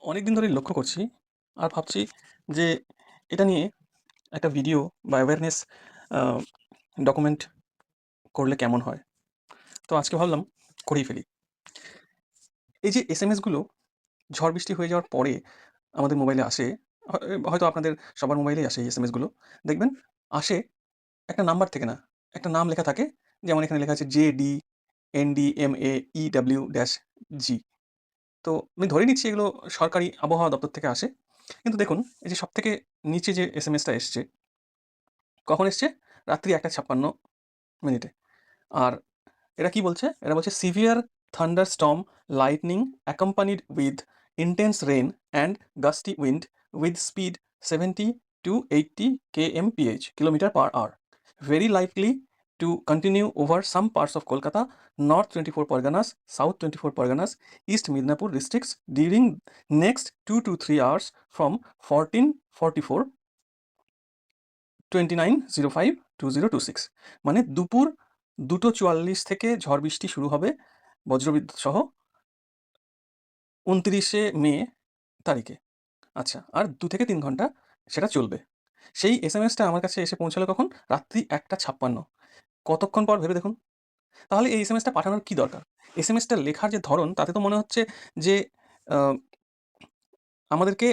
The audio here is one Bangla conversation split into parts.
অনেকদিন ধরেই লক্ষ্য করছি আর ভাবছি যে এটা নিয়ে একটা ভিডিও বা অ্যাওয়ারনেস আ ডকুমেন্ট করলে কেমন হয়? তো আজকে ভাবলাম করেই ফেলি। এই যে এসএমএস গুলো ঝড় বৃষ্টি হয়ে যাওয়ার পরে আমাদের মোবাইলে আসে, হয়তো আপনাদের সবার মোবাইলেই আসে এই এসএমএস গুলো। দেখবেন আসে একটা নাম্বার থেকে না, একটা নাম লেখা থাকে। যেমন এখানে লেখা আছে JDNDMAEW-G। তো আমি ধরে নিচ্ছি এগুলো সরকারি আবহাওয়া দপ্তর থেকে আসে। কিন্তু দেখুন এই যে সবথেকে নিচে যে এসএমএসটা এসছে, কখন এসছে? রাত্রি ১:৫৬ মিনিটে। আর এরা কি বলছে? এরা বলছে severe thunderstorm lightning accompanied with intense rain and gusty wind with speed 70 to 80 kmph kilometre per hour very likely to continue over some parts of Kolkata, North 24 Parganas, South 24 Parganas, East Midnapur districts during next 2 to 3 hours from 14:44 29:05-2026। মানে দুপুর ২:৪৪ থেকে ঝড় বৃষ্টি শুরু হবে বজ্রবিদ্যুৎ সহ ২৯শে মে তারিখে। আচ্ছা, আর ২ থেকে ৩ ঘন্টা সেটা চলবে। সেই এসএমএসটা আমার কাছে এসে পৌঁছালো কখন? রাত্রি ১:৫৬। কতক্ষণ পর ভেবে দেখুন। তাহলে এই এসএমএসটা পাঠানোর কি দরকার? এসএমএসটা লেখার যে ধরন তাতে তো মনে হচ্ছে যে আ আমাদেরকে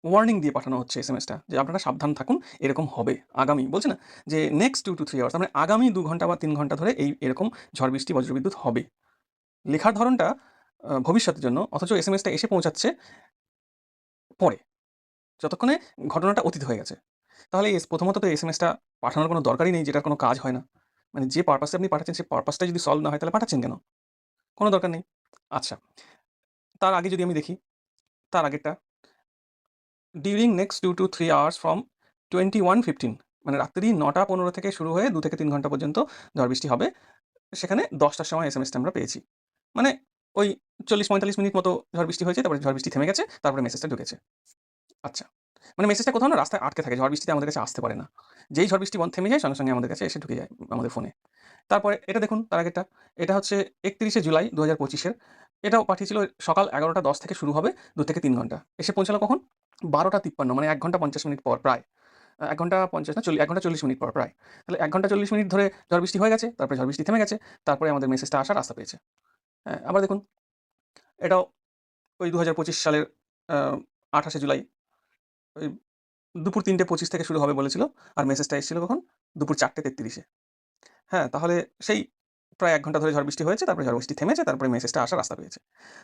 ওয়ার্নিং দিয়ে পাঠানো হচ্ছে এসএমএসটা যে আপনারা সাবধান থাকুন, এরকম হবে। আগামী বলছে না যে নেক্সট 2 to 3 আওয়ার্স, মানে আগামী ২ ঘন্টা বা ৩ ঘন্টা ধরে এরকম ঝড় বৃষ্টি বজ্রবিদ্যুৎ হবে। লেখার ধরনটা ভবিষ্যতের জন্য, অথচ এসএমএসটা এসে পৌঁছাচ্ছে পরে, যতক্ষণে ঘটনাটা অতীত হয়ে গেছে। তাহলে প্রথমত তো এসএমএসটা পাঠানোর কোনো দরকারই নেই, যেটার কোনো কাজ হয় না। মানে যে পারপাসে আপনি পাঠাচ্ছেন সেই পারপাসটাই যদি সলভ না হয় তাহলে পাঠাচ্ছেন কেন? কোনো দরকার নেই। আচ্ছা, তার আগে যদি আমি দেখি, তার আগেরটা during next 2 to 3 hours from 21:15, মানে রাত্রি ৯:১৫ থেকে শুরু হয়ে ২ থেকে ৩ ঘন্টা পর্যন্ত ঝড় বৃষ্টি হবে। সেখানে ১০ টার সময় এসএমএসটা আমরা পেয়েছি। মানে ওই ৪০-৪৫ মিনিট মতো ঝড় বৃষ্টি হয়েছে, তারপরে ঝড় বৃষ্টি থেমে গেছে, তারপরে মেসেজটা ঢুকেছে। আচ্ছা। মানে মেসেজটা কোথাও না রাস্তায় আটকে থাকে। ঝড় বৃষ্টিতে আমাদের কাছে আসতে পারে না। যেই ঝড় বৃষ্টি থেমে যায় সঙ্গে, সঙ্গে আমাদের কাছে এসে ঢুকে যায় আমাদের ফোনে। তারপরে এটা দেখুন, তার আগেরটা। এটা হচ্ছে ৩১শে জুলাই ২০২৫ এর। এটাও পাঠিয়েছিল সকাল ১১:১০ থেকে শুরু হবে ২ থেকে ৩ ঘন্টা। এসে পৌঁছালো কখন? ১২:৫৩, মানে ১ ঘন্টা ৫০ মিনিট পর প্রায়। ১ ঘন্টা ৫০ না ১ ঘন্টা ৪০ মিনিট পর প্রায়। তাহলে ১ ঘন্টা ৪০ মিনিট ধরে ঝড় বৃষ্টি হয়ে গেছে, তারপরে ঝড় বৃষ্টি থেমে গেছে, তারপরে আমাদের মেসেজটা আসার রাস্তা পেয়েছে। হ্যাঁ, আবার দেখুন এটাও ওই ২০২৫ সালের আ ২৮শে জুলাই ওই দুপুর ৩:২৫ থেকে শুরু হবে বলেছিল। আর মেসেজটা এসেছিল কখন? দুপুর ৪:৩৩ এ। হ্যাঁ, তাহলে সেই প্রায় ১ ঘন্টা ধরে ঝড় বৃষ্টি হয়েছে, তারপরে ঝড় বৃষ্টি থেমেছে, তারপরে মেসেজটা আসার রাস্তা পেয়েছে।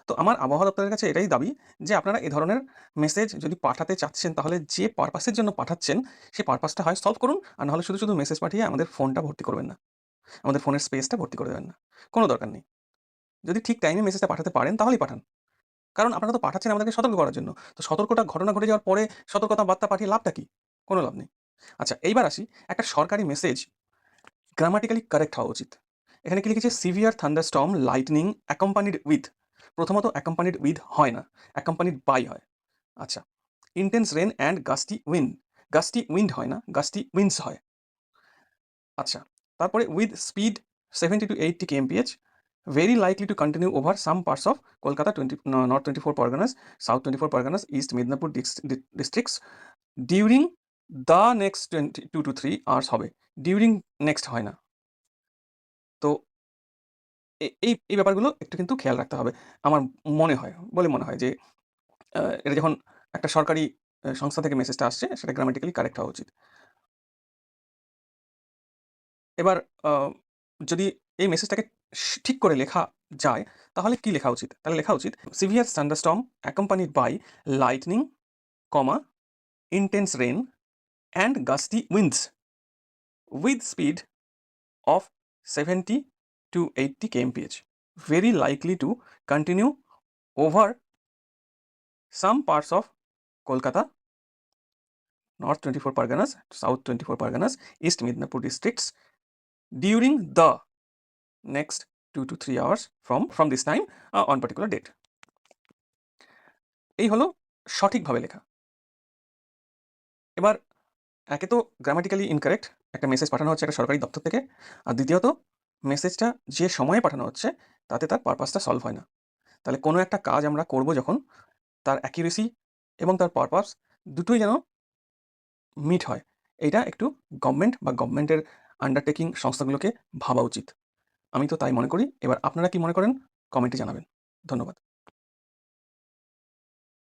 তো আমার আবহাওয়া দপ্তরের কাছে এটাই দাবি যে আপনারা এ ধরনের মেসেজ যদি পাঠাতে চাচ্ছেন, তাহলে যে পারপাসের জন্য পাঠাচ্ছেন, সেই পারপাসটা হয় সলভ করুন, আর নাহলে শুধু, শুধু মেসেজ পাঠিয়ে আমাদের ফোনটা ভর্তি করবেন না। আমাদের ফোনের স্পেসটা ভর্তি করে দেবেন না। কোনো দরকার নেই। যদি ঠিক টাইমে মেসেজটা পাঠাতে পারেন তাহলেই পাঠান। কারণ আপনারা তো পাঠাচ্ছেন আমাদেরকে সতর্ক করার জন্য। তো সতর্কটা ঘটনা ঘটে যাওয়ার পরে সতর্কতা বার্তা পাঠিয়ে লাভটা কি? কোনো লাভ নেই। আচ্ছা, এইবার আসি একটা সরকারি মেসেজ গ্রামাটিক্যালি কারেক্ট হওয়া উচিত। এখানে কি লিখেছে? Severe thunderstorm lightning accompanied with. প্রথমত অ্যাকম্পানিড উইথ হয় না, অ্যাকম্পানিড বাই হয়। আচ্ছা, intense rain and gusty wind. Gusty wind হয় না, গাস্টি উইন্ডস হয়। আচ্ছা, তারপরে with speed 70 to 80 kmph, very likely to continue over some parts of Kolkata 20 North 24 Parganas, South 24 Parganas, East Midnapur districts during the next 2 to 3 hours হবে। during next হয় না। তো এই ব্যাপারগুলো একটু কিন্তু খেয়াল রাখতে হবে। আমার মনে হয় যে এটা যখন একটা সরকারি সংস্থা থেকে মেসেজটা আসছে সেটা গ্রামাটিক্যালি কারেক্ট হওয়া উচিত। এবার আ যদি এই মেসেজটাকে ঠিক করে লেখা যায়, তাহলে কি লেখা উচিত? তাহলে লেখা উচিত severe thunderstorm accompanied by lightning, intense rain and gusty winds with speed of 70 to 80 kmph, very likely to continue over some parts of Kolkata, North 24 Parganas, South 24 Parganas, East Midnapur districts during the next 2 to 3 hours from this time on particular date. এই হলো সঠিকভাবে লেখা। এবার একে তো গ্রামাটিক্যালি ইনকারেক্ট একটা মেসেজ পাঠানো হচ্ছে একটা সরকারি দপ্তর থেকে, আর দ্বিতীয়ত মেসেজটা যে সময়ে পাঠানো হচ্ছে তাতে তার পারপাসটা সলভ হয় না। তাহলে কোনো একটা কাজ আমরা করব যখন, তার অ্যাকিউরেসি এবং তার পারপাস দুটোই যেন মিট হয়। এইটা একটু গভর্নমেন্ট বা গভর্নমেন্টের আন্ডারটেকিং সংস্থাগুলোকে ভাবা উচিত। আমি তো তাই মনে করি। এবার আপনারা কি মনে করেন? কমেন্টে জানাবেন। ধন্যবাদ।